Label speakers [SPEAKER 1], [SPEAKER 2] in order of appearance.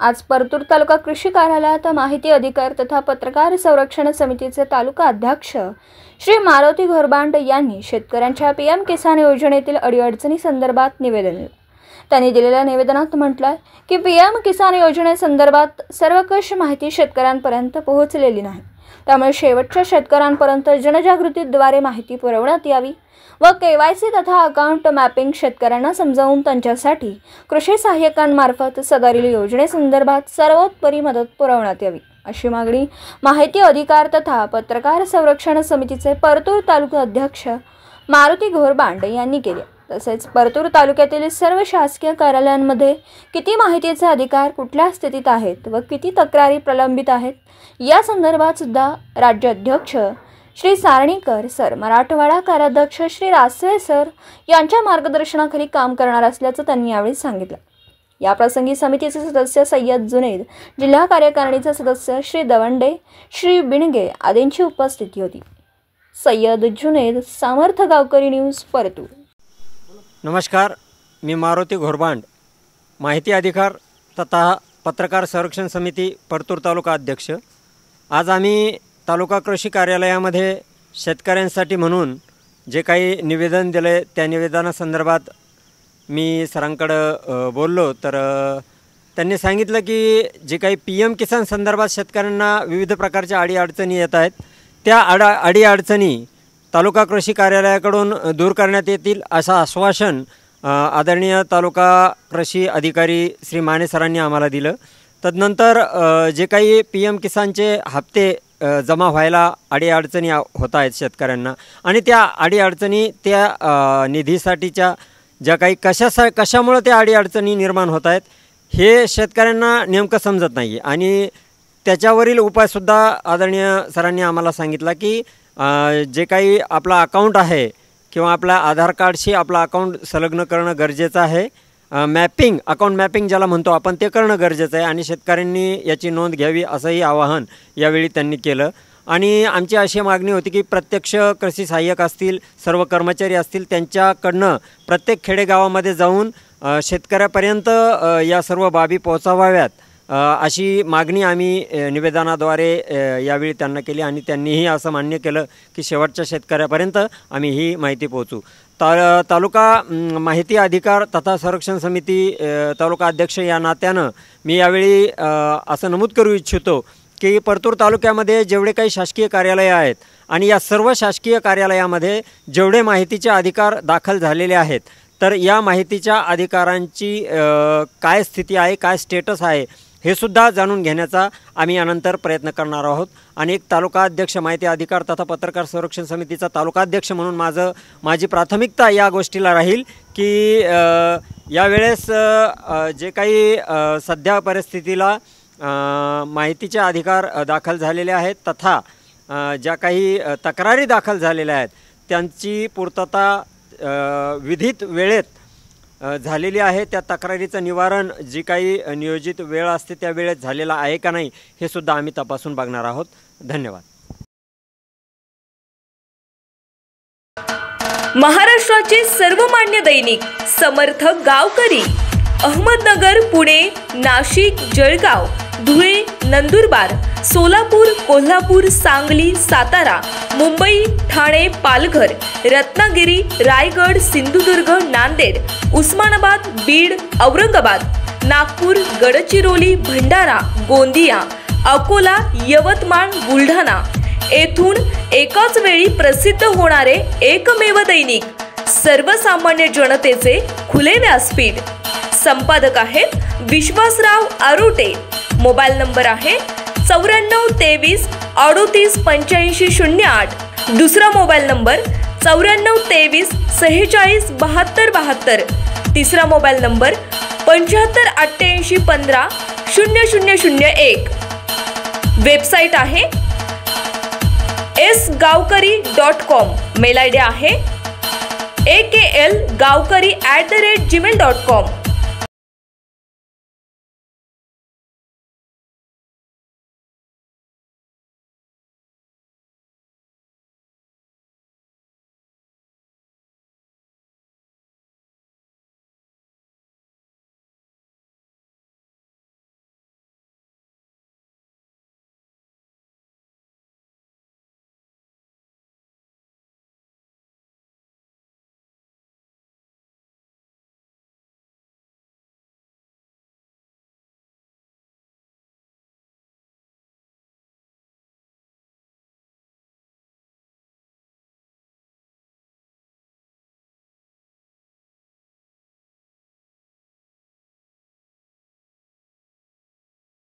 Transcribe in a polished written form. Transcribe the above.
[SPEAKER 1] आज परतूर तालुका कृषी कार्यालयात माहिती अधिकार तथा पत्रकार संरक्षण समितीचे तालुका अध्यक्ष श्री मारुती घोरबांड यांनी शेतकऱ्यांच्या पीएम किसान योजनेतील अडीअडचणी संदर्भात निवेदन दिले। त्यांनी दिलेल्या निवेदनात म्हटलं आहे की पीएम किसान योजनेसंदर्भात सर्वकष माहिती शेतकऱ्यांपर्यंत पोहोचलेली नाही, त्यामुळे शेवटच्या शेतकऱ्यांपर्यंत जनजागृतीद्वारे माहिती पुरवण्यात यावी व केवायसी तथा अकाउंट मॅपिंग शेतकऱ्यांना समजावून त्यांच्यासाठी कृषी सहाय्यकांमार्फत सदरील योजनेसंदर्भात सर्वोत्तरी मदत पुरवण्यात यावी, अशी मागणी माहिती अधिकार तथा पत्रकार संरक्षण समितीचे परतूर तालुका अध्यक्ष मारुती घोरबांड यांनी केली। तसेच परतूर तालुक्यातील सर्व शासकीय कार्यालयांमध्ये किती माहितीचे अधिकार कुठल्या स्थितीत आहेत व किती तक्रारी प्रलंबित आहेत या संदर्भात सुद्धा राज्याध्यक्ष श्री सारणीकर सर, मराठवाडा कार्याध्यक्ष श्री रासवे सर यांच्या मार्गदर्शनाखाली काम करणार असल्याचं त्यांनी यावेळी सांगितलं। या प्रसंगी समितीचे सदस्य सय्यद जुनेद, जिल्हा कार्यकारिणीचे सदस्य श्री दवंडे, श्री बिणगे आदींची उपस्थिती होती। सय्यद जुनेद, सामर्थ गावकरी न्यूज, परतूर।
[SPEAKER 2] नमस्कार, मी मारुती घोरबांड, माहिती अधिकार तथा पत्रकार संरक्षण समिती परतूर तालुका अध्यक्ष। आज आम्ही तालुका कृषी कार्यालयामध्ये शेतकऱ्यांसाठी म्हणून जे काही निवेदन दिले त्या निवेदनासंदर्भात मी सरांकडे बोललो, तर त्यांनी सांगितलं की जे काही पीएम किसान संदर्भात शेतकऱ्यांना विविध प्रकारच्या अडीअडचणी येत आहेत, त्या अडीअडचणी तालुका कृषी कार्यालयाकडून दूर करण्यात येतील असं आश्वासन आदरणीय तालुका कृषी अधिकारी श्री माने सरांनी आम्हाला दिलं। तदनंतर जे काही पीएम किसानचे हप्ते जमा व्हायला अडीअडचणी होत आहेत शेतकऱ्यांना, आणि त्या अडीअडचणी त्या निधीसाठीच्या ज्या काही कशामुळे त्या अडीअडचणी निर्माण होत आहेत हे शेतकऱ्यांना नेमकं समजत नाही, आणि त्याच्यावरील उपायसुद्धा आदरणीय सरांनी आम्हाला सांगितला की जे काही आपला अकाउंट आहे किंवा आपल्या आधार कार्डशी आपला अकाउंट संलग्न करणं गरजेचं आहे। मॅपिंग, अकाउंट मॅपिंग ज्याला म्हणतो आपण, ते करणं गरजेचं आहे आणि शेतकऱ्यांनी याची नोंद घ्यावी असंही आवाहन यावेळी त्यांनी केलं। आणि आमची अशी मागणी होती की प्रत्यक्ष कृषी सहाय्यक असतील, सर्व कर्मचारी असतील, त्यांच्याकडनं प्रत्येक खेडेगावामध्ये जाऊन शेतकऱ्यापर्यंत या सर्व बाबी पोहोचवाव्यात अशी मागणी आम्ही निवेदनाद्वारे यावेळी त्यांना केली, आणि त्यांनीही असं मान्य केलं की शेवटच्या शेतकऱ्यापर्यंत आम्ही ही माहिती पोहोचू। तालुका माहिती अधिकार तथा संरक्षण समिती तालुका अध्यक्ष या नात्यानं मी यावेळी असं नमूद करू इच्छितो की परतूर तालुक्यामध्ये जेवढे काही शासकीय कार्यालय आहेत आणि या सर्व शासकीय कार्यालयामध्ये जेवढे माहितीचे अधिकार दाखल झालेले आहेत, तर या माहितीच्या अधिकारांची काय स्थिती आहे, काय स्टेटस आहे हे सुद्धा जाणून घेण्याचा आम्ही यानंतर प्रयत्न करणार आहोत। आणि एक तालुका अध्यक्ष, माहिती अधिकार तथा पत्रकार संरक्षण समितीचा तालुका अध्यक्ष म्हणून माझी प्राथमिकता या गोष्टीला राहील की यावेळेस जे काही सध्या परिस्थितीला माहितीचे अधिकार दाखल झालेले आहेत तथा ज्या काही तक्रारी दाखल झालेल्या आहेत त्यांची पूर्तता विधित वेळेत झालेली आहे, त्या तक्रारीचं निवारण जी काही नियोजित वेळ असते त्या वेळेत झालेला आहे का नाही हे सुद्धा आम्ही तपासून बघणार आहोत। धन्यवाद।
[SPEAKER 3] महाराष्ट्राचे सर्वमान्य दैनिक समर्थ गावकरी, अहमदनगर, पुणे, नाशिक, जळगाव, धुळे, नंदुरबार, सोलापूर, कोल्हापूर, सांगली, सातारा, मुंबई, ठाणे, पालघर, रत्नागिरी, रायगड, सिंधुदुर्ग, नांदेड, उस्मानाबाद, बीड, औरंगाबाद, नागपूर, गडचिरोली, भंडारा, गोंदिया, अकोला, यवतमाळ, बुलढाणा येथून एकाच वेळी प्रसिद्ध होणारे एकमेव दैनिक, सर्वसामान्य जनतेचे खुले व्यासपीठ। संपादक आहेत विश्वासराव आरोटे। मोबाईल नंबर आहे 9423 38 85 08। दुसरा मोबाईल नंबर 9423 46 72 72। तिसरा मोबाईल नंबर 75 88 15 0001। वेबसाईट आहे sgavkari.com। मेल आयडी आहे aklgavkari@gmail.com।